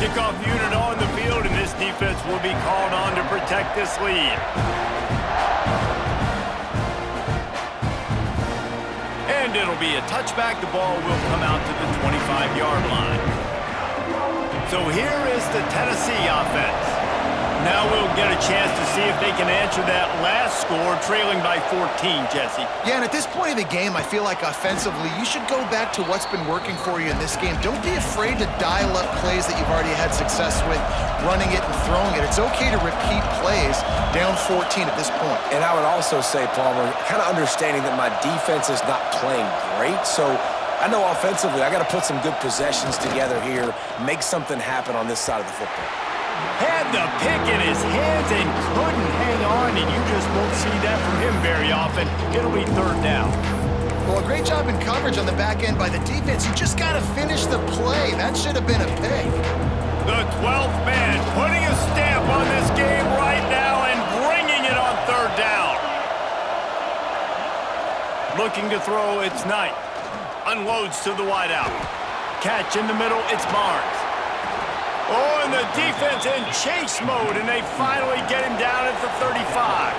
Kickoff unit on the field, and this defense will be called on to protect this lead. And it'll be a touchback. The ball will come out to the 25-yard line. So here is the Tennessee offense. Now we'll get a chance to see if they can answer that last score, trailing by 14, Jesse. Yeah, and at this point of the game, I feel like offensively, you should go back to what's been working for you in this game. Don't be afraid to dial up plays that you've already had success with, running it and throwing it. It's okay to repeat plays down 14 at this point. And I would also say, Palmer, kind of understanding that my defense is not playing great, so I know offensively I got to put some good possessions together here, make something happen on this side of the football. Had the pick in his hands and couldn't hang on, and you just won't see that from him very often. It'll be third down. Well, a great job in coverage on the back end by the defense. You just got to finish the play. That should have been a pick. The 12th man putting a stamp on this game right now and bringing it on third down. Looking to throw, it's Knight. Unloads to the wideout. Catch in the middle, it's Barnes. Oh, and the defense in chase mode, and they finally get him down at the 35.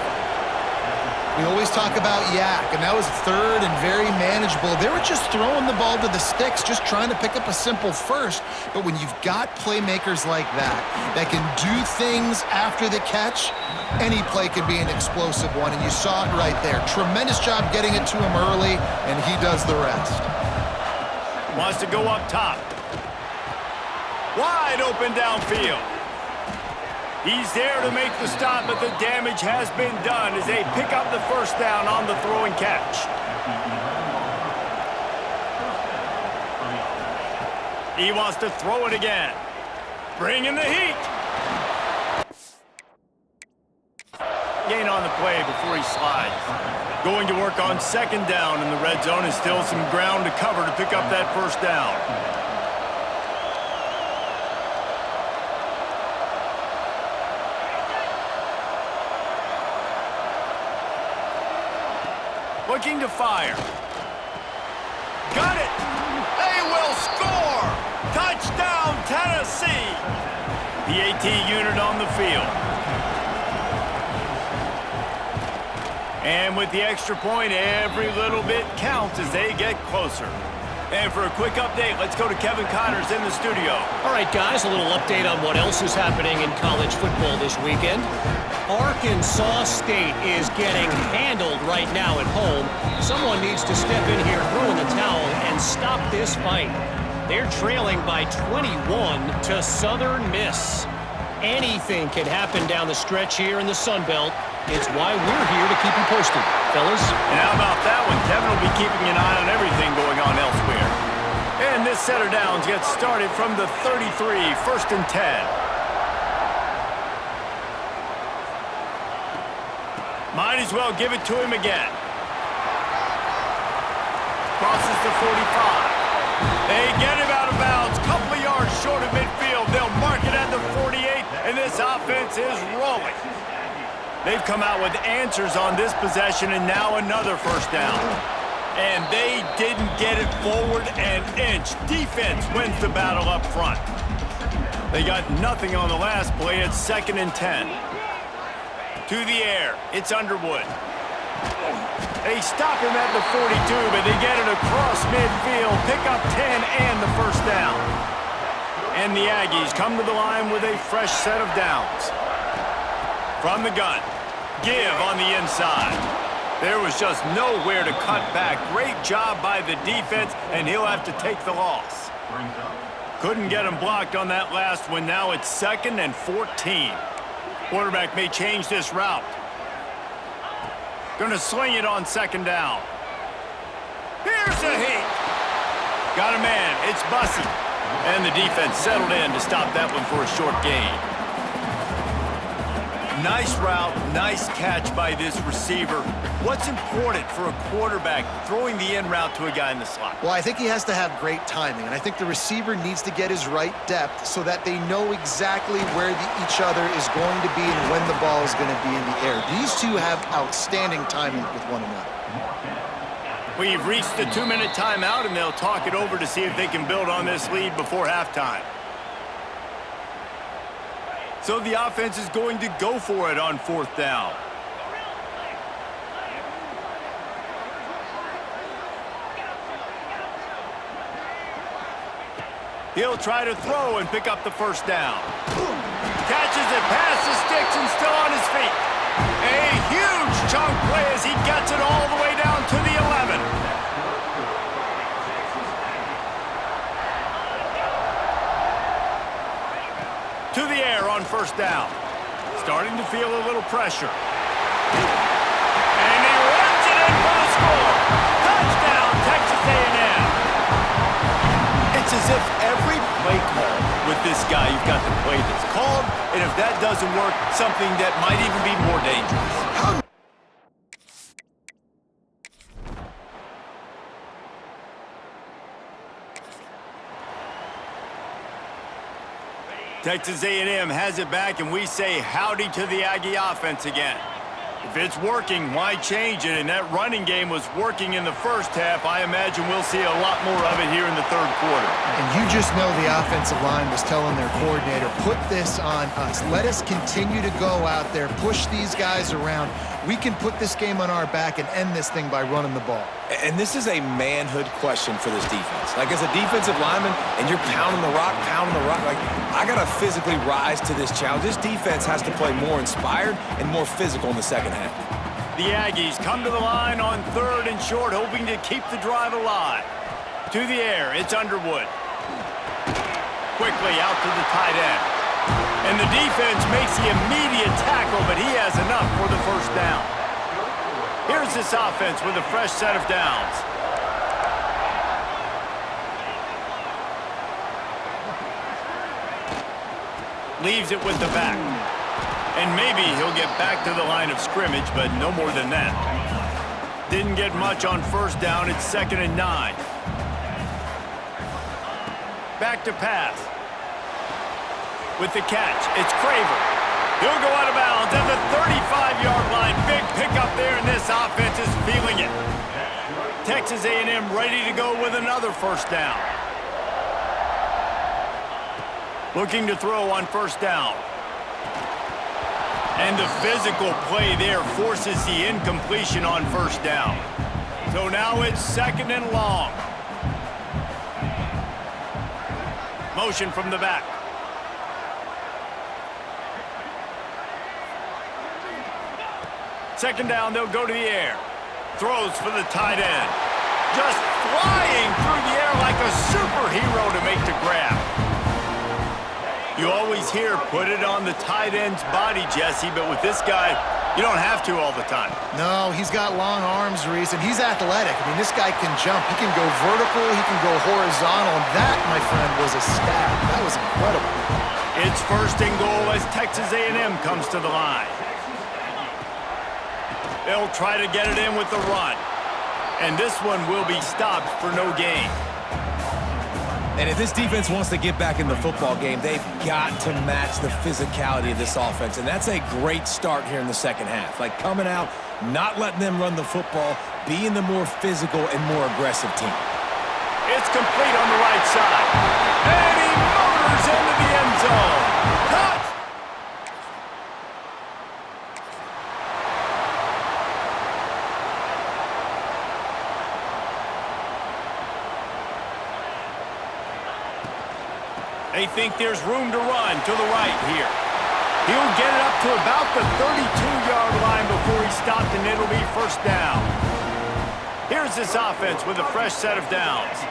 We always talk about Yak, and that was third and very manageable. They were just throwing the ball to the sticks, just trying to pick up a simple first. But when you've got playmakers like that can do things after the catch, any play could be an explosive one, and you saw it right there. Tremendous job getting it to him early, and he does the rest. Wants to go up top. Wide open downfield. He's there to make the stop, but the damage has been done as they pick up the first down on the throw and catch. He wants to throw it again. Bring in the heat. Gain on the play before he slides. Going to work on second down in the red zone, and still some ground to cover to pick up that first down. Looking to fire. Got it! They will score! Touchdown, Tennessee! The AT unit on the field. And with the extra point, every little bit counts as they get closer. And for a quick update, let's go to Kevin Connors in the studio. All right, guys, a little update on what else is happening in college football this weekend. Arkansas State is getting handled right now at home. Someone needs to step in here, throw in the towel, and stop this fight. They're trailing by 21 to Southern Miss. Anything can happen down the stretch here in the Sun Belt. It's why we're here to keep you posted, fellas. And how about that one? Kevin will be keeping an eye on everything going on elsewhere. And this set of downs gets started from the 33, first and 10. Might as well give it to him again. Crosses the 45. They get him out of bounds. Couple of yards short of midfield. They'll mark it at the 48, and this offense is rolling. They've come out with answers on this possession, and now another first down. And they didn't get it forward an inch. Defense wins the battle up front. They got nothing on the last play. It's second and 10. To the air, it's Underwood. They stop him at the 42, but they get it across midfield, pick up 10 and the first down. And the Aggies come to the line with a fresh set of downs. From the gun, give on the inside. There was just nowhere to cut back. Great job by the defense, and he'll have to take the loss. Couldn't get him blocked on that last one. Now it's second and 14. Quarterback may change this route. Gonna sling it on second down. Here's a heat. Got a man. It's Bussey. And the defense settled in to stop that one for a short gain. Nice route, nice catch by this receiver. What's important for a quarterback throwing the in route to a guy in the slot? Well, I think he has to have great timing, and I think the receiver needs to get his right depth so that they know exactly where each other is going to be and when the ball is going to be in the air. These two have outstanding timing with one another. We've reached the 2-minute timeout, and they'll talk it over to see if they can build on this lead before halftime. So the offense is going to go for it on 4th down. He'll try to throw and pick up the 1st down. Catches it past the sticks and still on his feet. A huge chunk play as he gets it all the way down to the 11. To the air on 1st down. Starting to feel a little pressure. And he runs it in for the score. Touchdown, Texas A&M. It's as if every play call with this guy, you've got the play that's called, and if that doesn't work, something that might even be more dangerous. Texas A&M has it back, and we say howdy to the Aggie offense again. If it's working, why change it? And that running game was working in the 1st half. I imagine we'll see a lot more of it here in the 3rd quarter. And you just know the offensive line was telling their coordinator, put this on us. Let us continue to go out there, push these guys around. We can put this game on our back and end this thing by running the ball. And this is a manhood question for this defense. Like, as a defensive lineman, and you're pounding the rock, like, I got to physically rise to this challenge. This defense has to play more inspired and more physical in the 2nd half. The Aggies come to the line on 3rd and short, hoping to keep the drive alive. To the air, it's Underwood. Quickly out to the tight end. And the defense makes the immediate tackle, but he has enough for the 1st down. Here's this offense with a fresh set of downs. Leaves it with the back. And maybe he'll get back to the line of scrimmage, but no more than that. Didn't get much on 1st down. It's 2nd and 9. Back to pass. With the catch, it's Craver. He'll go out of bounds at the 35-yard line. Big pickup there, and this offense is feeling it. Texas A&M ready to go with another 1st down. Looking to throw on 1st down. And the physical play there forces the incompletion on 1st down. So now it's 2nd and long. Motion from the back. Second down, they'll go to the air. Throws for the tight end. Just flying through the air like a superhero to make the grab. You always hear, put it on the tight end's body, Jesse, but with this guy, you don't have to all the time. No, he's got long arms, Reese, and he's athletic. I mean, this guy can jump. He can go vertical. He can go horizontal. And that, my friend, was a stab. That was incredible. It's 1st and goal as Texas A&M comes to the line. They'll try to get it in with the run. And this one will be stopped for no gain. And if this defense wants to get back in the football game, they've got to match the physicality of this offense. And that's a great start here in the 2nd half. Like, coming out, not letting them run the football, being the more physical and more aggressive team. It's complete on the right side. And he motors into the end zone. Touch! They think there's room to run to the right here. He'll get it up to about the 32-yard line before he's stopped, and it'll be 1st down. Here's this offense with a fresh set of downs.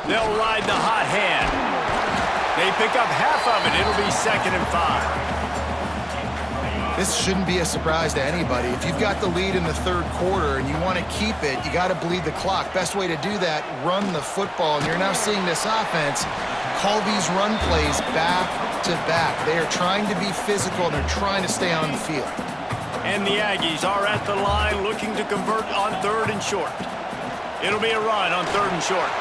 They'll ride the hot hand. They pick up half of it. It'll be 2nd and 5. This shouldn't be a surprise to anybody. If you've got the lead in the 3rd quarter and you want to keep it, you got to bleed the clock. Best way to do that, run the football. And you're now seeing this offense call these run plays back to back. They are trying to be physical, and they're trying to stay on the field. And the Aggies are at the line looking to convert on 3rd and short. It'll be a run on 3rd and short.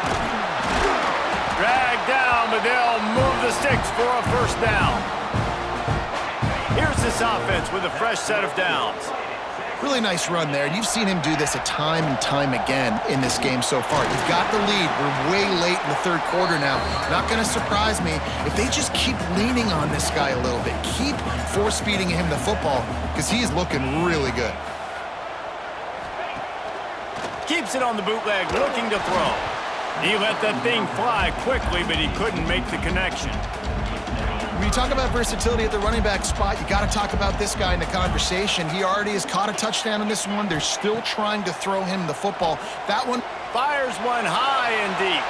Dragged down, but they'll move the sticks for a 1st down. Here's this offense with a fresh set of downs. Really nice run there. You've seen him do this a time and time again in this game so far. You've got the lead. We're way late in the third quarter now. Not going to surprise me if they just keep leaning on this guy a little bit. Keep force-feeding him the football because he is looking really good. Keeps it on the bootleg, looking to throw. He let that thing fly quickly, but he couldn't make the connection. When you talk about versatility at the running back spot, you got to talk about this guy in the conversation. He already has caught a touchdown in this one. They're still trying to throw him the football. That one Fires one high and deep.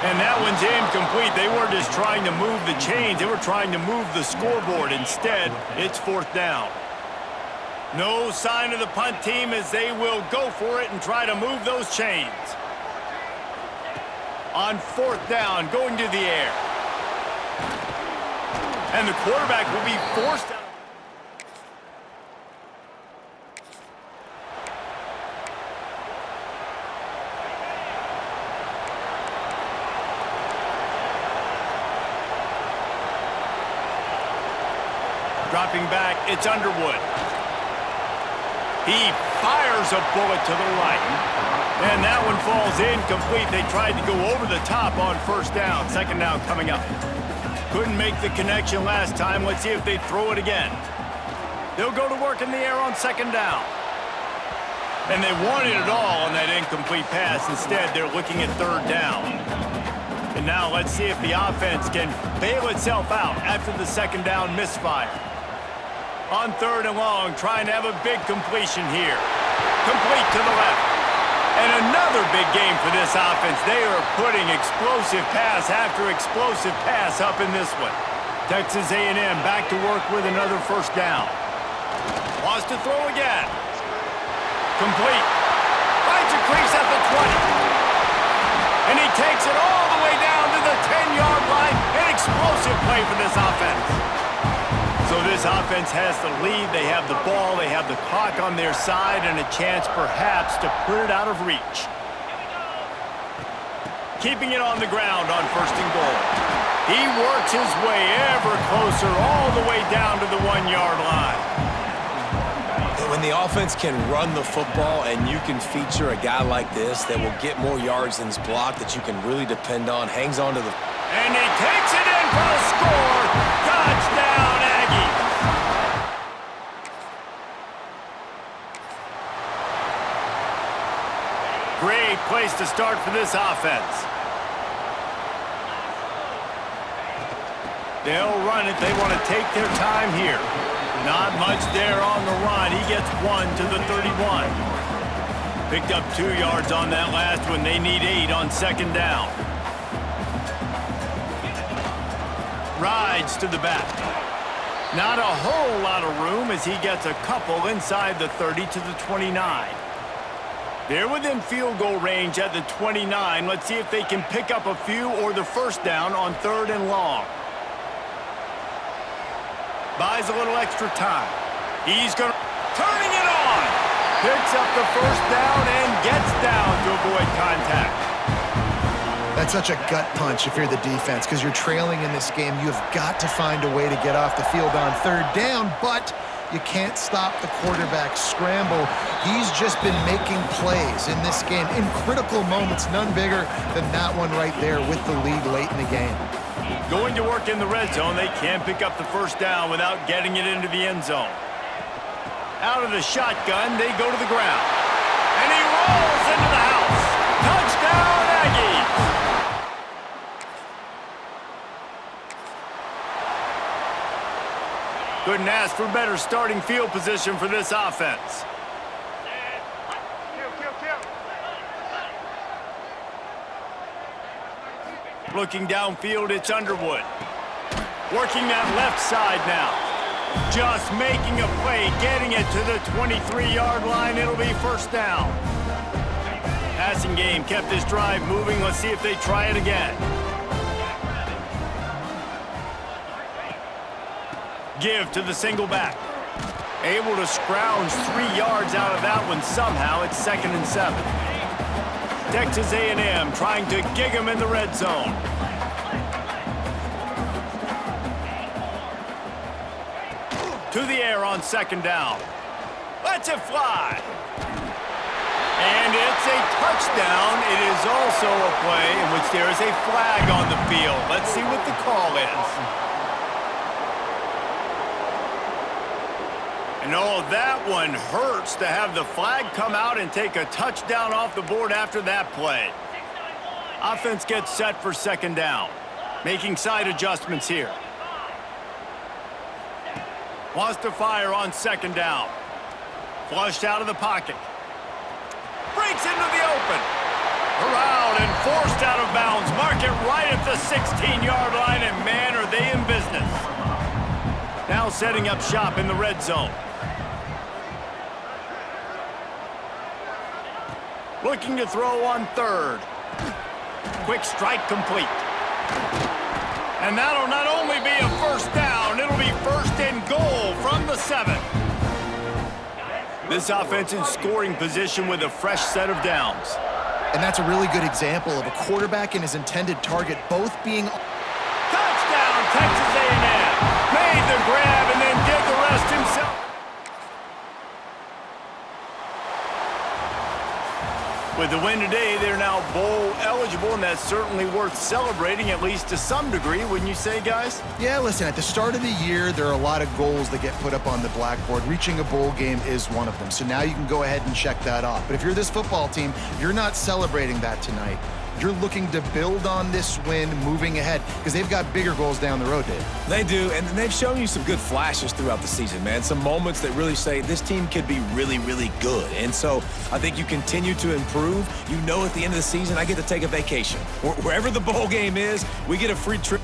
And that one's incomplete. They weren't just trying to move the chains. They were trying to move the scoreboard. Instead, it's fourth down. No sign of the punt team as they will go for it and try to move those chains. On fourth down, going to the air. And the quarterback will be forced out. Dropping back, it's Underwood. He fires a bullet to the right. And that one falls incomplete. They tried to go over the top on first down. Second down coming up. Couldn't make the connection last time. Let's see if they throw it again. They'll go to work in the air on second down. And they wanted it all on that incomplete pass. Instead, they're looking at third down. And now let's see if the offense can bail itself out after the second down misfire. On third and long, trying to have a big completion here. Complete to the left. And another big game for this offense. They are putting explosive pass after explosive pass up in this one. Texas A&M back to work with another first down. Wants to throw again. Complete. Finds a crease at the 20. And he takes it all the way down to the 10-yard line. An explosive play for this offense. So this offense has the lead. They have the ball. They have the clock on their side and a chance perhaps to put it out of reach. Keeping it on the ground on first and goal. He works his way ever closer all the way down to the 1-yard line. When the offense can run the football and you can feature a guy like this that will get more yards than his block that you can really depend on, hangs on to the... And he takes it in for the score. Touchdown, Aggies. Great place to start for this offense. They'll run it. They want to take their time here. Not much there on the run. He gets one to the 31. Picked up 2 yards on that last one. They need 8 on second down. Rides to the back. Not a whole lot of room as he gets a couple inside the 30 to the 29. They're within field goal range at the 29. Let's see if they can pick up a few or the first down on third and long. Buys a little extra time. He's going to... Turning it on! Picks up the first down and gets down to avoid contact. That's such a gut punch if you're the defense because you're trailing in this game. You've got to find a way to get off the field on third down, but you can't stop the quarterback scramble. He's just been making plays in this game in critical moments, none bigger than that one right there with the lead late in the game. Going to work in the red zone. They can't pick up the first down without getting it into the end zone. Out of the shotgun, they go to the ground. And he rolls into the house. Touchdown, Aggies! Couldn't ask for better starting field position for this offense. Looking downfield, it's Underwood. Working that left side now. Just making a play, getting it to the 23-yard line. It'll be first down. Passing game kept this drive moving. Let's see if they try it again. Give to the single back. Able to scrounge 3 yards out of that one somehow. It's 2nd and 7. Texas A&M trying to gig him in the red zone. To the air on second down. Lets it fly. And it's a touchdown. It is also a play in which there is a flag on the field. Let's see what the call is. And oh, that one hurts to have the flag come out and take a touchdown off the board after that play. Offense gets set for second down. Making side adjustments here. Wants to fire on second down. Flushed out of the pocket. Breaks into the open. Around and forced out of bounds. Mark it right at the 16-yard line, and man, are they in business. Now setting up shop in the red zone. Looking to throw on third. Quick strike complete. And that'll not only be a first down, it'll be first and goal from the 7. This offense in scoring position with a fresh set of downs. And that's a really good example of a quarterback and his intended target both being... Touchdown, Texas A&M. Made the grab and then did the rest himself. With the win today, they're now bowl eligible, and that's certainly worth celebrating, at least to some degree, wouldn't you say, guys? Yeah, listen, at the start of the year, there are a lot of goals that get put up on the blackboard. Reaching a bowl game is one of them. So now you can go ahead and check that off. But if you're this football team, you're not celebrating that tonight. You're looking to build on this win moving ahead because they've got bigger goals down the road, Dave. They do, and they've shown you some good flashes throughout the season, man. Some moments that really say this team could be really, really good. And so I think you continue to improve. You know at the end of the season, I get to take a vacation. Wherever the bowl game is, we get a free trip.